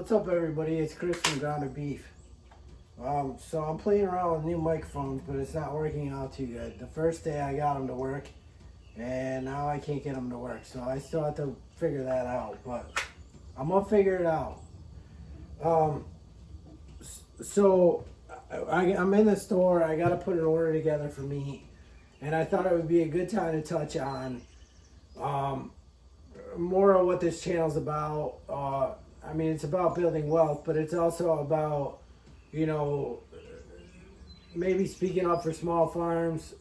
What's up, everybody? It's Chris from Grounded Beef. So I'm playing around with new microphones, but it's not working out too good. The first day I got them to work, and now I can't get them to work. So I still have to figure that out, but I'm gonna figure it out. So I'm in the store. I gotta put an order together for meat, and I thought it would be a good time to touch on more of what this channel's about. I mean, it's about building wealth, but it's also about, maybe speaking up for small farms.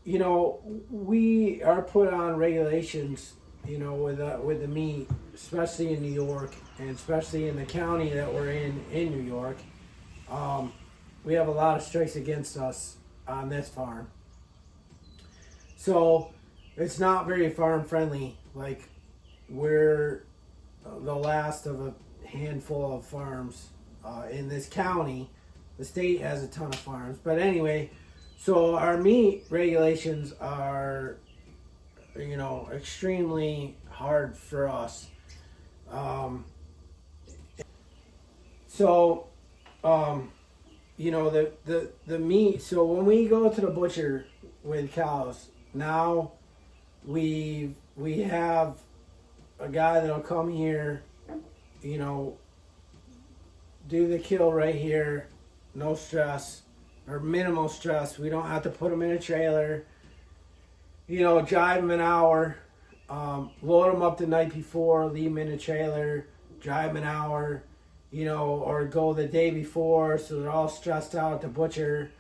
We are put on regulations, with the meat, especially in New York, and especially in the county that we're in New York. We have a lot of strikes against us on this farm. So it's not very farm friendly. Like, we're the last of a handful of farms in this county. The state has a ton of farms, but anyway, so our meat regulations are, extremely hard for us. The meat. So when we go to the butcher with cows, now we have a guy that'll come here, do the kill right here, no stress or minimal stress. We don't have to put them in a trailer, drive them an hour, load them up the night before, leave them in a trailer, drive them an hour, or go the day before, so they're all stressed out at the butcher.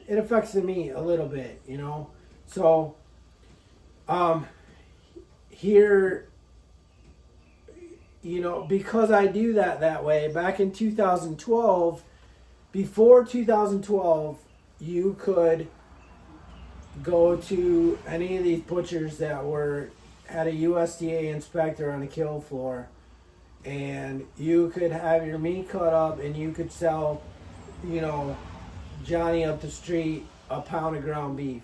It affects the meat a little bit, So here, because I do that way, back in 2012, before 2012, you could go to any of these butchers that had a USDA inspector on the kill floor, and you could have your meat cut up and you could sell, Johnny up the street a pound of ground beef.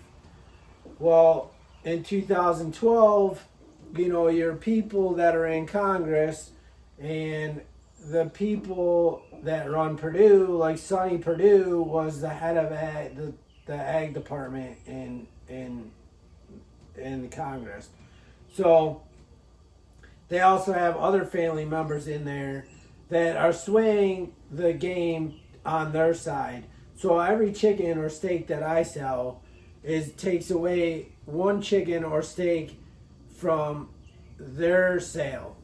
Well, in 2012, your people that are in Congress and the people that run Purdue, like Sonny Perdue was the head of the ag department in the Congress. So they also have other family members in there that are swaying the game on their side. So every chicken or steak that I sell takes away one chicken or steak from their sale.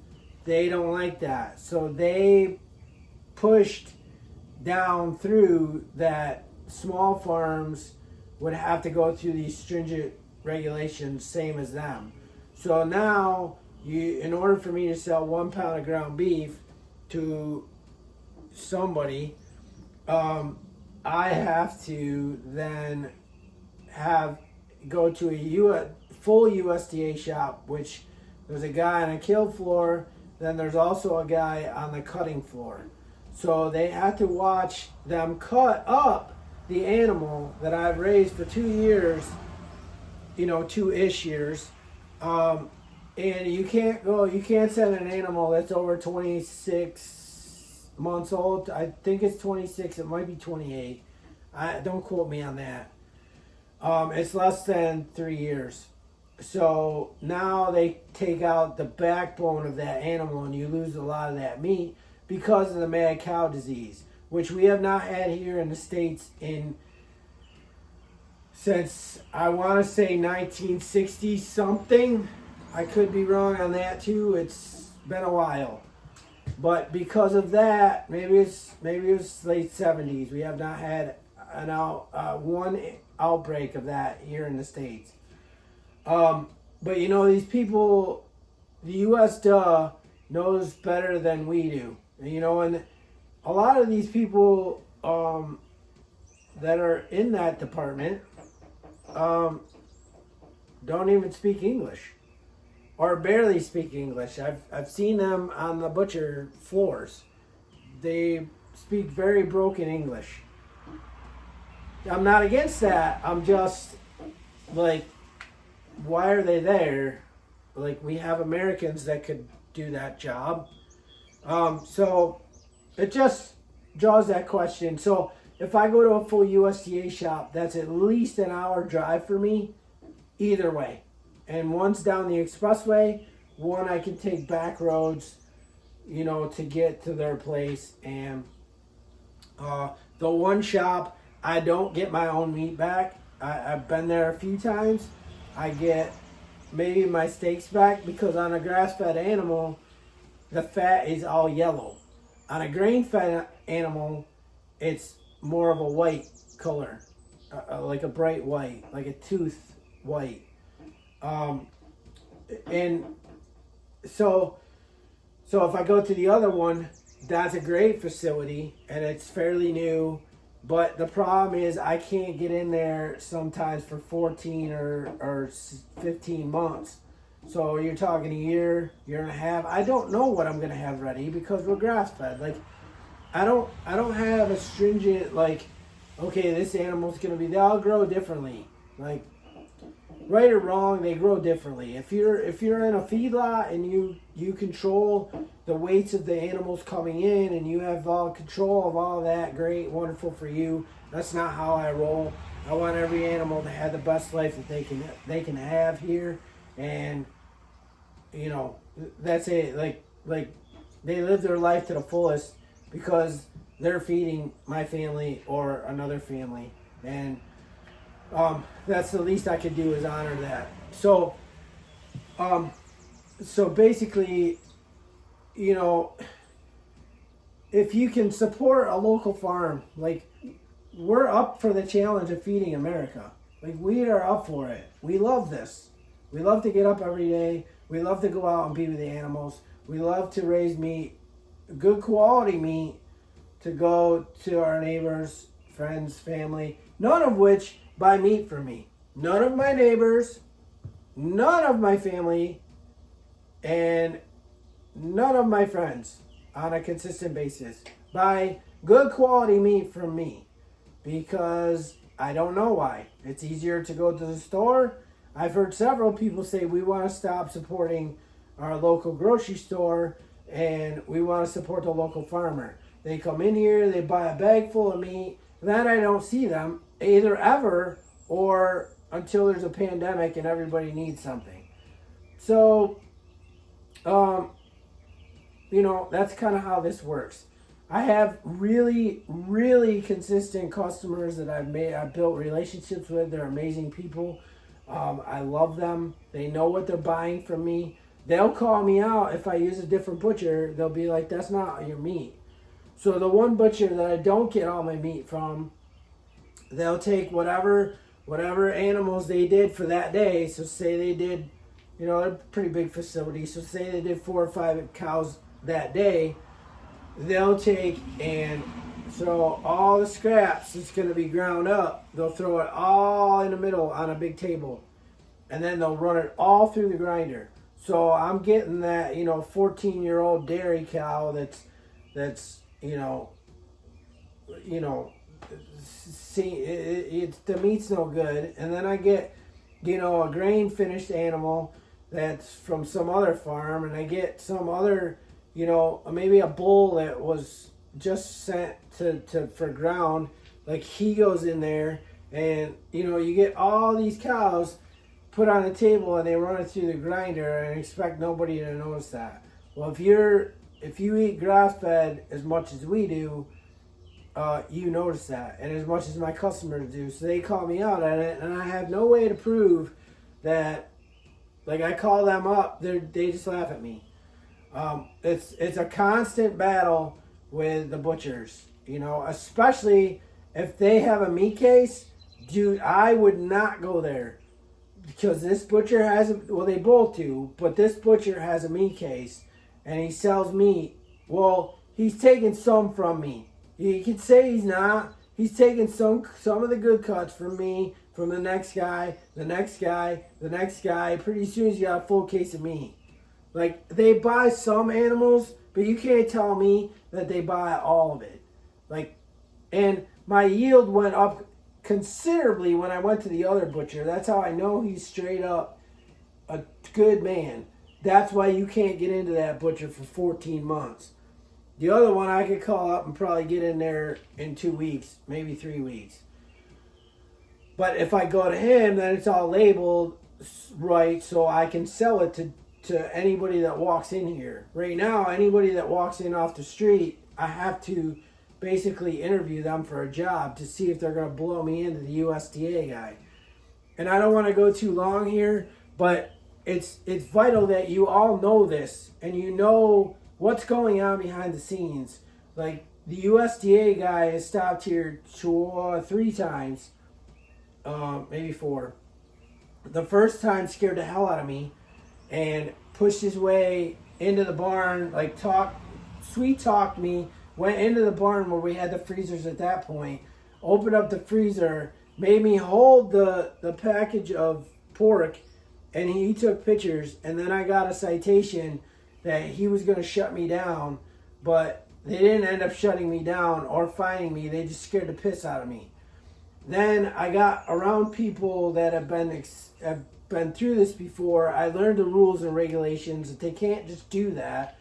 They don't like that. So they pushed down through that small farms would have to go through these stringent regulations, same as them. So now, in order for me to sell 1 pound of ground beef to somebody, I have to then go to a full USDA shop, which there's a guy on a kill floor, then there's also a guy on the cutting floor. So they have to watch them cut up the animal that I've raised for 2 years, 2-ish years. And you can't send an animal that's over 26 months old. I think it's 26, it might be 28. Don't quote me on that. It's less than 3 years. So now they take out the backbone of that animal and you lose a lot of that meat because of the mad cow disease, which we have not had here in the States since I want to say 1960 something. I could be wrong on that too. It's been a while. But because of that, maybe it's late 70s. We have not had one outbreak of that here in the States. But these people, the U.S. knows better than we do. And a lot of these people that are in that department don't even speak English or barely speak English. I've seen them on the butcher floors. They speak very broken English. I'm not against that. I'm just like, why are they there? Like, we have Americans that could do that job. So it just draws that question. So if I go to a full USDA shop, that's at least an hour drive for me, either way. And one's down the expressway, one I can take back roads, to get to their place. And the one shop, I don't get my own meat back. I've been there a few times. I get maybe my steaks back because on a grass-fed animal, the fat is all yellow. On a grain-fed animal, it's more of a white color, like a bright white, like a tooth white. And so if I go to the other one, that's a great facility and it's fairly new. But the problem is I can't get in there sometimes for 14 or 15 months. So you're talking a year and a half. I don't know what I'm gonna have ready because we're grass fed. Like I don't have a stringent okay, this animal's gonna be. They all grow differently. Like right or wrong, they grow differently. If you're in a feedlot and you control the weights of the animals coming in and you have all control of all that, great, wonderful for you. That's not how I roll. I want every animal to have the best life that they can have here, and that's it. Like they live their life to the fullest because they're feeding my family or another family, and that's the least I could do is honor that. So basically, if you can support a local farm, like we're up for the challenge of feeding America. Like we are up for it. We love this. We love to get up every day. We love to go out and be with the animals. We love to raise meat, good quality meat, to go to our neighbors, friends, family, none of which buy meat from me. None of my neighbors, none of my family, and none of my friends on a consistent basis buy good quality meat from me because I don't know why. It's easier to go to the store. I've heard several people say we want to stop supporting our local grocery store and we want to support the local farmer. They come in here, they buy a bag full of meat, then I don't see them either ever or until there's a pandemic and everybody needs something. So, that's kind of how this works. I have really, really consistent customers that I've built relationships with. They're amazing people. I love them. They know what they're buying from me. They'll call me out if I use a different butcher. They'll be like, that's not your meat. So the one butcher that I don't get all my meat from, they'll take whatever animals they did for that day. So say they did, they're a pretty big facility. So say they did 4 or 5 cows that day. They'll take and throw all the scraps that's going to be ground up. They'll throw it all in the middle on a big table. And then they'll run it all through the grinder. So I'm getting that, 14-year-old dairy cow that's the meat's no good. And then I get, a grain finished animal that's from some other farm, and I get some other, maybe a bull that was just sent for ground. Like he goes in there, and you get all these cows put on a table, and they run it through the grinder, and expect nobody to notice that. Well, if you eat grass fed as much as we do, you notice that, and as much as my customers do. So they call me out at it, and I have no way to prove that. Like I call them up, they just laugh at me. It's a constant battle with the butchers, especially if they have a meat case. Dude, I would not go there because this butcher they both do, but this butcher has a meat case and he sells meat. Well, he's taking some from me. You could say he's not. He's taking some of the good cuts from me, from the next guy, the next guy, the next guy. Pretty soon he's got a full case of meat. Like, they buy some animals, but you can't tell me that they buy all of it. Like, and my yield went up considerably when I went to the other butcher. That's how I know he's straight up a good man. That's why you can't get into that butcher for 14 months. The other one I could call up and probably get in there in 2 weeks, maybe 3 weeks. But if I go to him, then it's all labeled right, so I can sell it to anybody that walks in here. Right now, anybody that walks in off the street, I have to basically interview them for a job to see if they're going to blow me into the USDA guy. And I don't want to go too long here, but it's vital that you all know this and you know what's going on behind the scenes. Like, the USDA guy has stopped here 3 times, maybe 4. The first time scared the hell out of me and pushed his way into the barn, like sweet talked me, went into the barn where we had the freezers at that point, opened up the freezer, made me hold the package of pork, and he took pictures, and then I got a citation that he was going to shut me down, but they didn't end up shutting me down or fining me. They just scared the piss out of me. Then I got around people that have been through this before. I learned the rules and regulations that they can't just do that.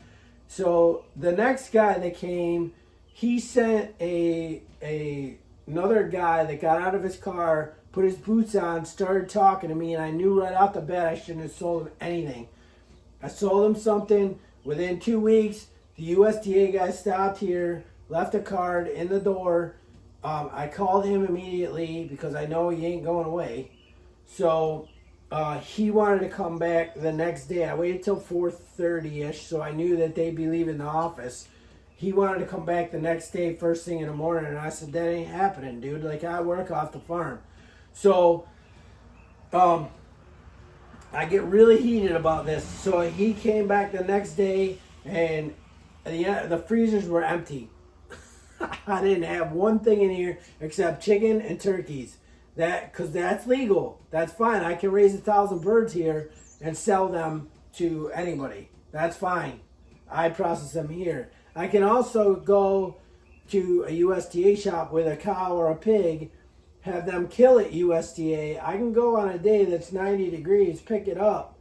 So the next guy that came, he sent another guy that got out of his car, put his boots on, started talking to me, and I knew right off the bat I shouldn't have sold him anything. I sold him something. Within 2 weeks, the USDA guy stopped here, left a card in the door. I called him immediately because I know he ain't going away. So he wanted to come back the next day. I waited till 4:30ish, so I knew that they'd be leaving the office. He wanted to come back the next day, first thing in the morning, and I said, that ain't happening, dude. Like, I work off the farm. So I get really heated about this. So he came back the next day, and the freezers were empty. I didn't have one thing in here except chicken and turkeys. Because that's legal. That's fine. I can raise 1,000 birds here and sell them to anybody. That's fine. I process them here. I can also go to a USDA shop with a cow or a pig, have them kill it USDA. I can go on a day that's 90 degrees, pick it up,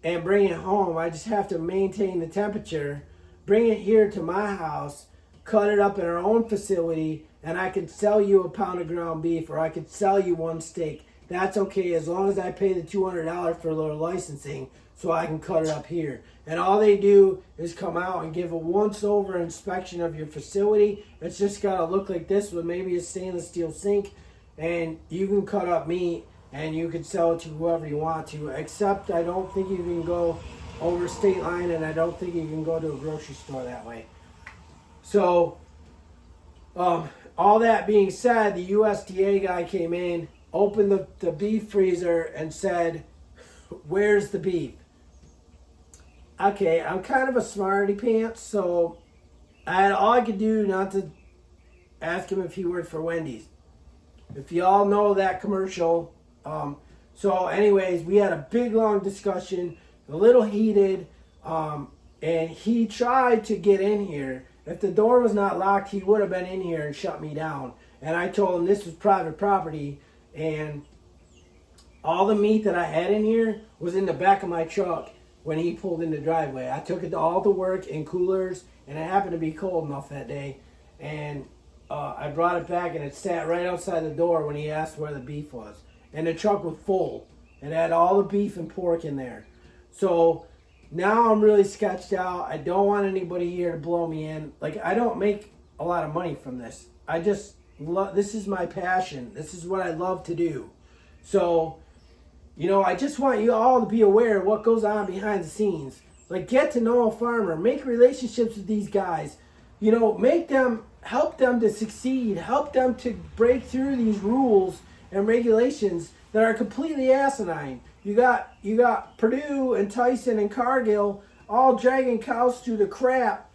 and bring it home. I just have to maintain the temperature, bring it here to my house, cut it up in our own facility, and I could sell you a pound of ground beef, or I could sell you one steak. That's okay as long as I pay the $200 for their licensing so I can cut it up here. And all they do is come out and give a once-over inspection of your facility. It's just got to look like this with maybe a stainless steel sink, and you can cut up meat and you can sell it to whoever you want to, except I don't think you can go over state line, and I don't think you can go to a grocery store that way. So, all that being said, the USDA guy came in, opened the beef freezer, and said, where's the beef? Okay, I'm kind of a smarty pants, so all I could do not to ask him if he worked for Wendy's. If you all know that commercial. So anyways, we had a big, long discussion, a little heated, and he tried to get in here. If the door was not locked, he would have been in here and shut me down. And I told him this was private property, and all the meat that I had in here was in the back of my truck when he pulled in the driveway. I took it to all the work in coolers, and it happened to be cold enough that day. And I brought it back, and it sat right outside the door when he asked where the beef was. And the truck was full. It had all the beef and pork in there. So now I'm really sketched out. I don't want anybody here to blow me in. Like, I don't make a lot of money from this. I just love, this is my passion. This is what I love to do. So, I just want you all to be aware of what goes on behind the scenes. Like, get to know a farmer. Make relationships with these guys. Make them, help them to succeed. Help them to break through these rules and regulations that are completely asinine. You got Purdue and Tyson and Cargill all dragging cows through the crap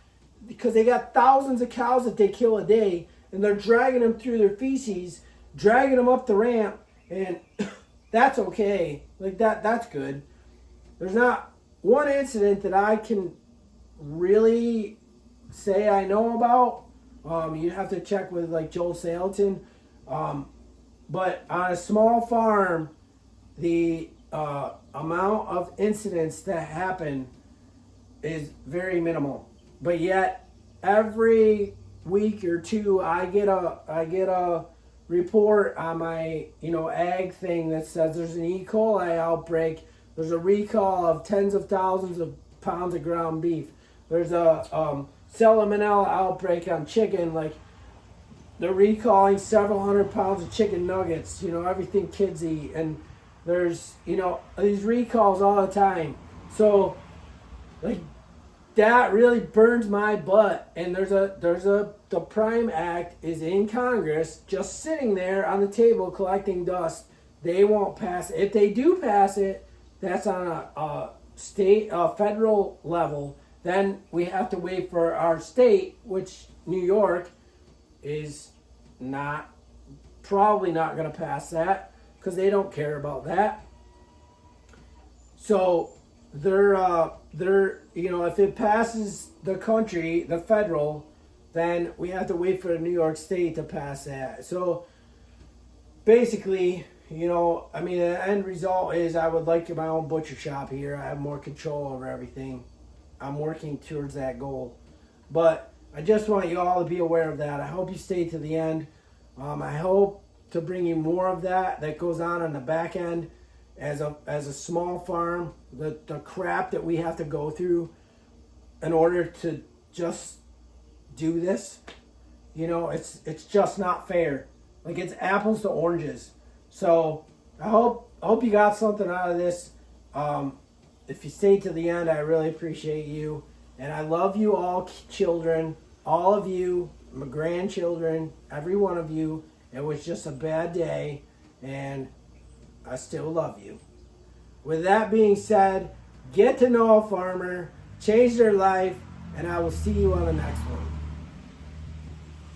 because they got thousands of cows that they kill a day, and they're dragging them through their feces, dragging them up the ramp, and that's okay. Like, that's good. There's not one incident that I can really say I know about. You have to check with like Joel Salatin. But on a small farm, the amount of incidents that happen is very minimal. But yet, every week or two I get a report on my ag thing that says there's an E. coli outbreak. There's a recall of tens of thousands of pounds of ground beef. There's a salmonella outbreak on chicken. Like, they're recalling several hundred pounds of chicken nuggets. Everything kids eat, and there's these recalls all the time. So, like, that really burns my butt. And the Prime Act is in Congress, just sitting there on the table collecting dust. They won't pass it. If they do pass it, that's on a state, federal level. Then we have to wait for our state, which New York is probably not going to pass that because they don't care about that. So they're if it passes the country, the federal, then we have to wait for the New York State to pass that. So basically, the end result is I would like my own butcher shop here. I have more control over everything. I'm working towards that goal. But I just want you all to be aware of that. I hope you stay to the end. I hope to bring you more of that goes on the back end as a small farm. The crap that we have to go through in order to just do this. It's just not fair. Like, it's apples to oranges. So I hope you got something out of this. If you stayed to the end, I really appreciate you. And I love you all, children, all of you, my grandchildren, every one of you. It was just a bad day, and I still love you. With that being said, get to know a farmer, change their life, and I will see you on the next one.